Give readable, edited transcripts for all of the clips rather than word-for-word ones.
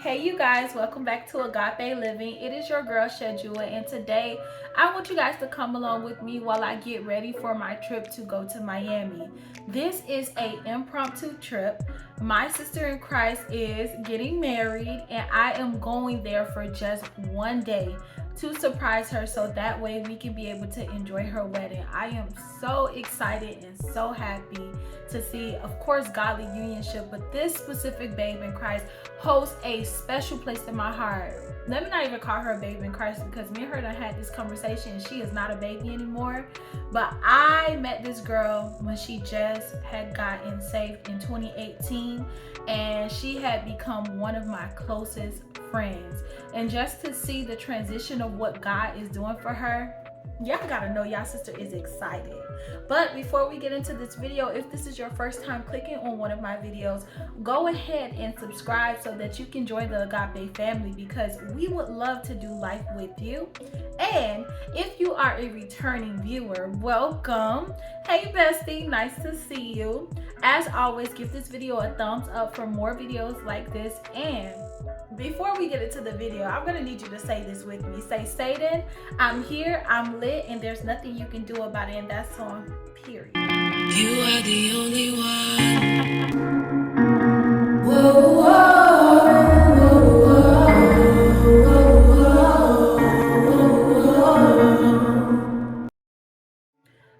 Hey you guys, welcome back to Agape Living. It is your girl Shedula, and today I want you guys to come along with me while I get ready for my trip to go to Miami. This is an impromptu trip. My sister in Christ is getting married and I am going there for just one day to surprise her so that way we can be able to enjoy her wedding. I am so excited and so happy to see, of course, godly unionship, but this specific babe in Christ holds a special place in my heart. Let me not even call her a babe in Christ because me and her done had this conversation and she is not a baby anymore. But I met this girl when she just had gotten saved in 2018 and she had become one of my closest friends. And just to see the transition of what God is doing for her, y'all gotta know y'all sister is excited. But before we get into this video, if this is your first time clicking on one of my videos, go ahead and subscribe so that you can join the Agape family because we would love to do life with you. And if you are a returning viewer, welcome. Hey bestie, nice to see you. As always, give this video a thumbs up for more videos like this. And before we get into the video, I'm gonna need you to say this with me. Say, Satan, I'm here, I'm lit, and there's nothing you can do about it, and that's on period. You are the only one. Whoa, whoa, whoa, whoa.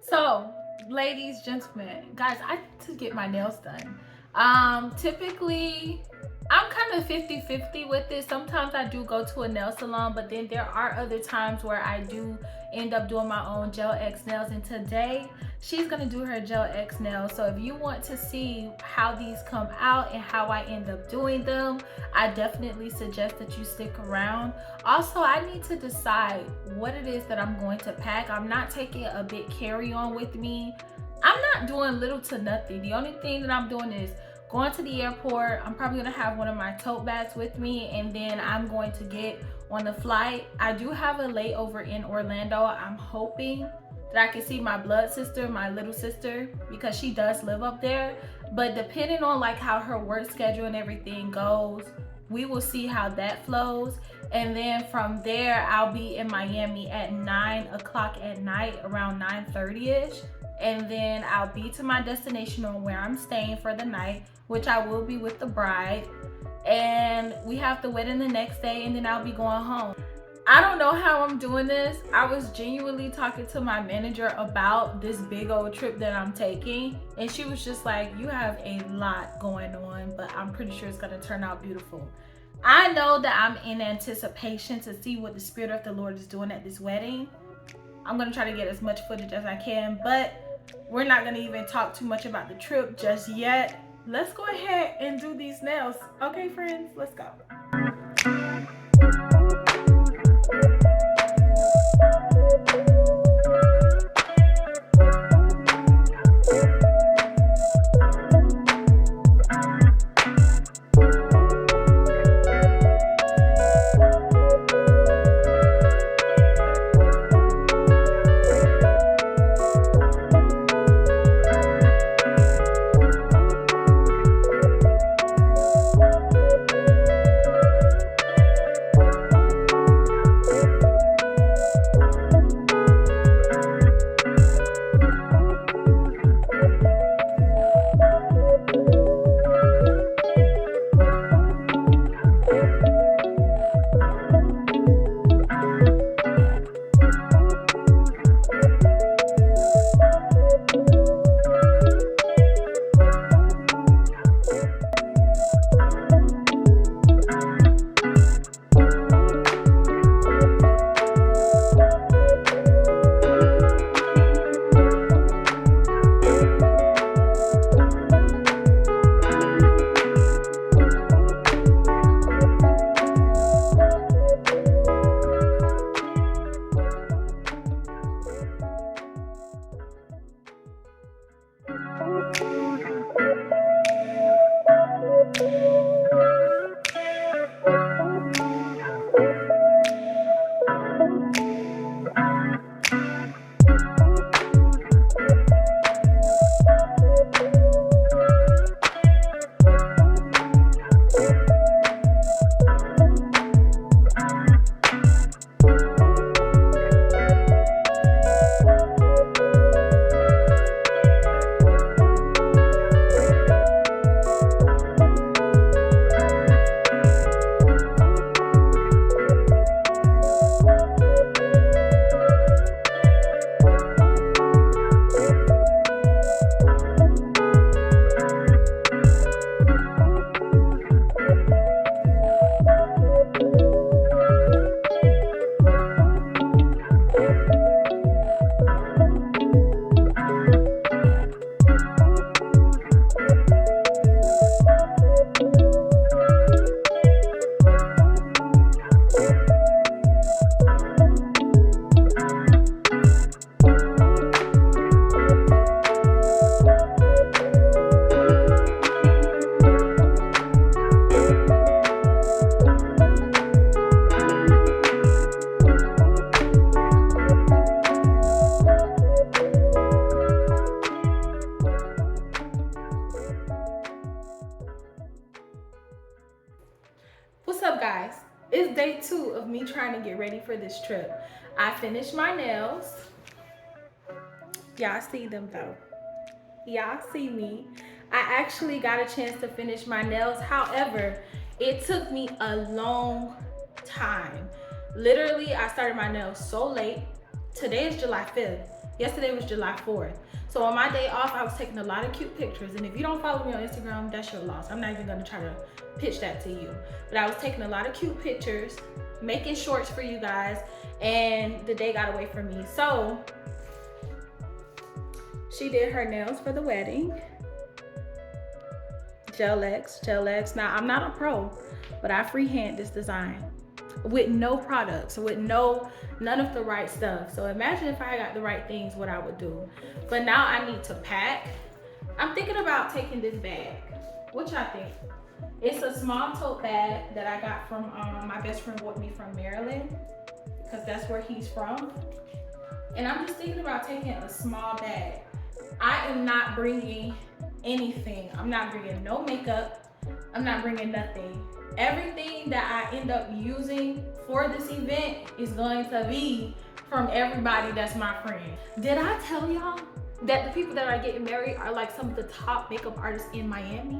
So, ladies, gentlemen, guys, I need to get my nails done. Typically, I'm kind of 50-50 with it. Sometimes I do go to a nail salon, but then there are other times where I do end up doing my own gel X nails. And today, she's gonna do her gel X nails. So if you want to see how these come out and how I end up doing them, I definitely suggest that you stick around. Also, I need to decide what it is that I'm going to pack. I'm not taking a big carry-on with me. I'm not doing little to nothing. The only thing that I'm doing is going to the airport. I'm probably gonna have one of my tote bags with me, and then I'm going to get on the flight. I do have a layover in Orlando. I'm hoping that I can see my blood sister, my little sister, because she does live up there. But depending on like how her work schedule and everything goes, we will see how that flows. And then from there, I'll be in Miami at 9 o'clock at night, around 9:30ish. And then I'll be to my destination on where I'm staying for the night, which I will be with the bride. And we have the wedding the next day, and then I'll be going home. I don't know how I'm doing this. I was genuinely talking to my manager about this big old trip that I'm taking, and she was just like, you have a lot going on, but I'm pretty sure it's gonna turn out beautiful. I know that I'm in anticipation to see what the Spirit of the Lord is doing at this wedding. I'm gonna try to get as much footage as I can, but we're not gonna even talk too much about the trip just yet. Let's go ahead and do these nails. Okay, friends, let's go. What's up, guys? It's day 2 of me trying to get ready for this trip. I finished my nails. Y'all see them though. Y'all see me. I actually got a chance to finish my nails. However, it took me a long time. Literally, I started my nails so late. Today is July 5th. Yesterday was July 4th. So on my day off, I was taking a lot of cute pictures. And if you don't follow me on Instagram, that's your loss. I'm not even gonna try to pitch that to you. But I was taking a lot of cute pictures, making shorts for you guys, and the day got away from me. So she did her nails for the wedding. Gel X. Now, I'm not a pro, but I freehand this design with no products, with none of the right stuff. So imagine if I got the right things, what I would do. But now I need to pack. I'm thinking about taking this bag. What y'all think? It's a small tote bag that I got from my best friend bought me from Maryland, because that's where he's from. And I'm just thinking about taking a small bag. I am not bringing anything. I'm not bringing no makeup. I'm not bringing nothing. Everything that I end up using for this event is going to be from everybody that's my friend. Did I tell y'all that the people that are getting married are like some of the top makeup artists in Miami?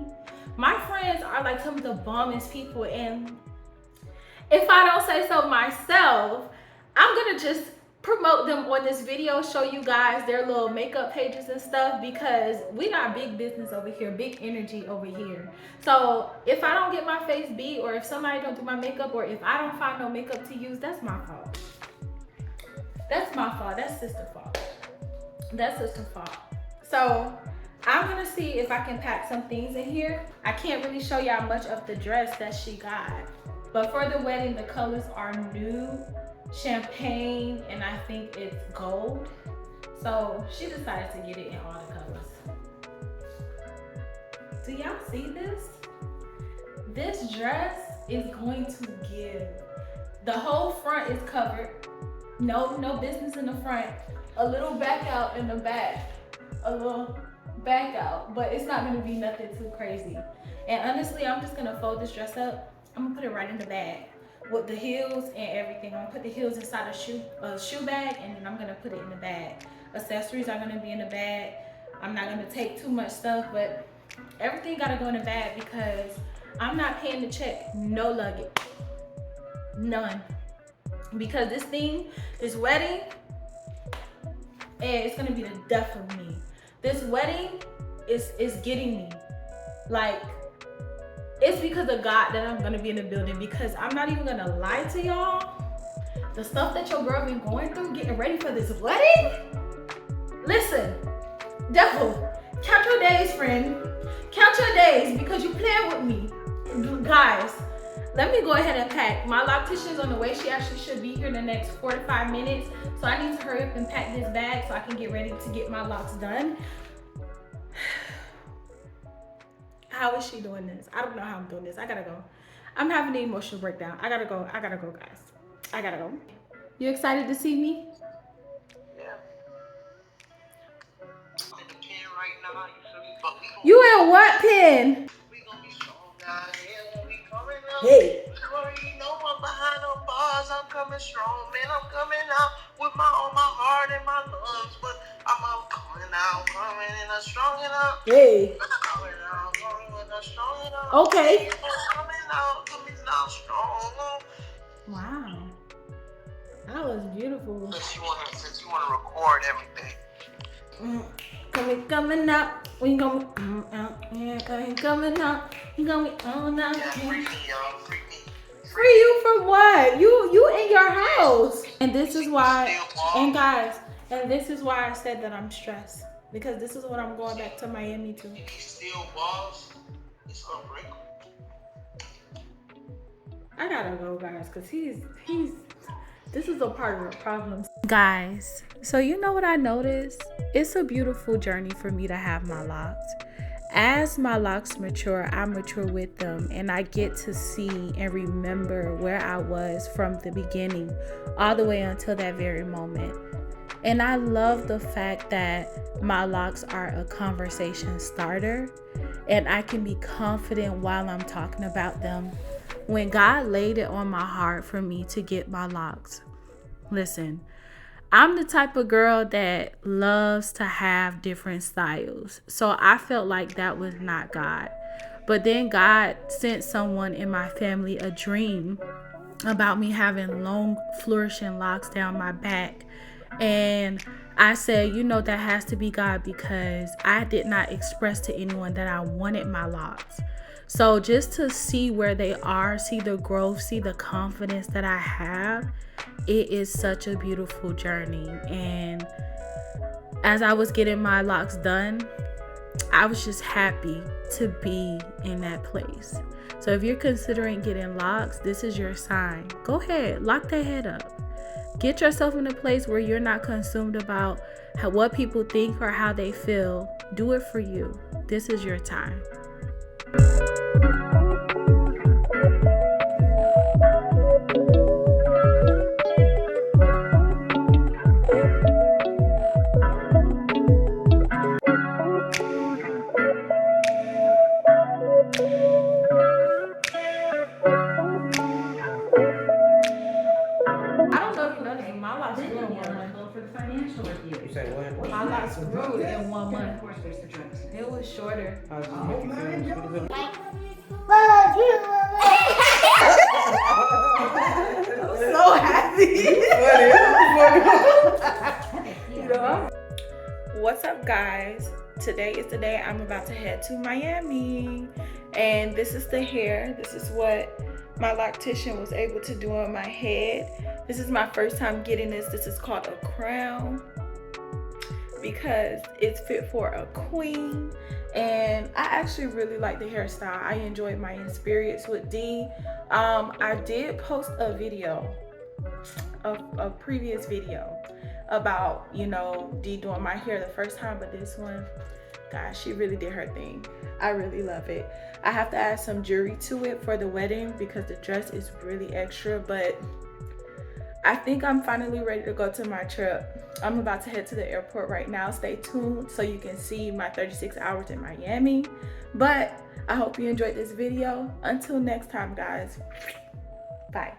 My friends are like some of the bombest people, and if I don't say so myself, I'm gonna just promote them on this video, show you guys their little makeup pages and stuff, because we got big business over here, big energy over here. So if I don't get my face beat, or if somebody don't do my makeup, or if I don't find no makeup to use, that's my fault. That's my fault. That's sister's fault. That's sister's fault. So I'm gonna see if I can pack some things in here. I can't really show y'all much of the dress that she got, but for the wedding, the colors are nude, champagne, and I think it's gold. So she decided to get it in all the colors. Do y'all see this? This dress is going to give. The whole front is covered. No business in the front. A little back out in the back. A little back out, but it's not gonna be nothing too crazy. And honestly, I'm just gonna fold this dress up. I'm gonna put it right in the bag with the heels and everything. I'm gonna put the heels inside a shoe bag, and then I'm gonna put it in the bag. Accessories are gonna be in the bag. I'm not gonna take too much stuff, but everything gotta go in the bag because I'm not paying the check. No luggage, none. Because this wedding, it's gonna be the death of me. This wedding is getting me. Like, it's because of God that I'm gonna be in the building, because I'm not even gonna lie to y'all. The stuff that your girl been going through getting ready for this wedding. Listen, devil, count your days, friend. Count your days, because you playing with me. Guys, let me go ahead and pack. My loctician's on the way. She actually should be here in the next 4 to 5 minutes. So I need to hurry up and pack this bag so I can get ready to get my locks done. How is she doing this? I don't know how I'm doing this. I gotta go. I'm having an emotional breakdown. I gotta go, guys. I gotta go. You excited to see me? Yeah. I'm in the pen right now, you feel me? But You in what pen? we gonna be strong down here when we coming out. Hey. You already know I'm behind the bars. I'm coming strong, man. I'm coming out with all my heart and my lungs. But I'm out coming out, coming in a strong enough. Hey. Coming out, coming in a strong enough. Okay. Coming out strong. Wow. That was beautiful. Since you wanna record everything. Coming up. We gonna coming up. You gonna be on up. Yeah, free me, y'all. Free me. Free you from what? You in your house. And this is why, and guys, and this is why I said that I'm stressed. Because this is what I'm going back to Miami to. If he still balls, it's unbreakable. I gotta go, guys, because this is a part of the problem. Guys, so you know what I noticed? It's a beautiful journey for me to have my locks. As my locks mature, I mature with them, and I get to see and remember where I was from the beginning all the way until that very moment. And I love the fact that my locks are a conversation starter, and I can be confident while I'm talking about them. when God laid it on my heart for me to get my locks, listen, I'm the type of girl that loves to have different styles. So I felt like that was not God. But then God sent someone in my family a dream about me having long flourishing locks down my back. And I said, that has to be God, because I did not express to anyone that I wanted my locks. So just to see where they are, see the growth, see the confidence that I have, it is such a beautiful journey. And as I was getting my locks done, I was just happy to be in that place. So if you're considering getting locks, this is your sign. Go ahead, lock that head up. Get yourself in a place where you're not consumed about what people think or how they feel. Do it for you. This is your time. You say what? My locks grew in 1 month. It was shorter. So happy. What's up, guys? Today is the day I'm about to head to Miami, and this is the hair. This is what my loctician was able to do on my head. This is my first time getting this. This is called a crown because it's fit for a queen, and I actually really like the hairstyle. I enjoyed my experience with D. I did post a video, a previous video about D doing my hair the first time, but this one, gosh, she really did her thing. I really love it. I have to add some jewelry to it for the wedding because the dress is really extra, but I think I'm finally ready to go to my trip. I'm about to head to the airport right now. Stay tuned so you can see my 36 hours in Miami. But I hope you enjoyed this video. Until next time, guys. Bye.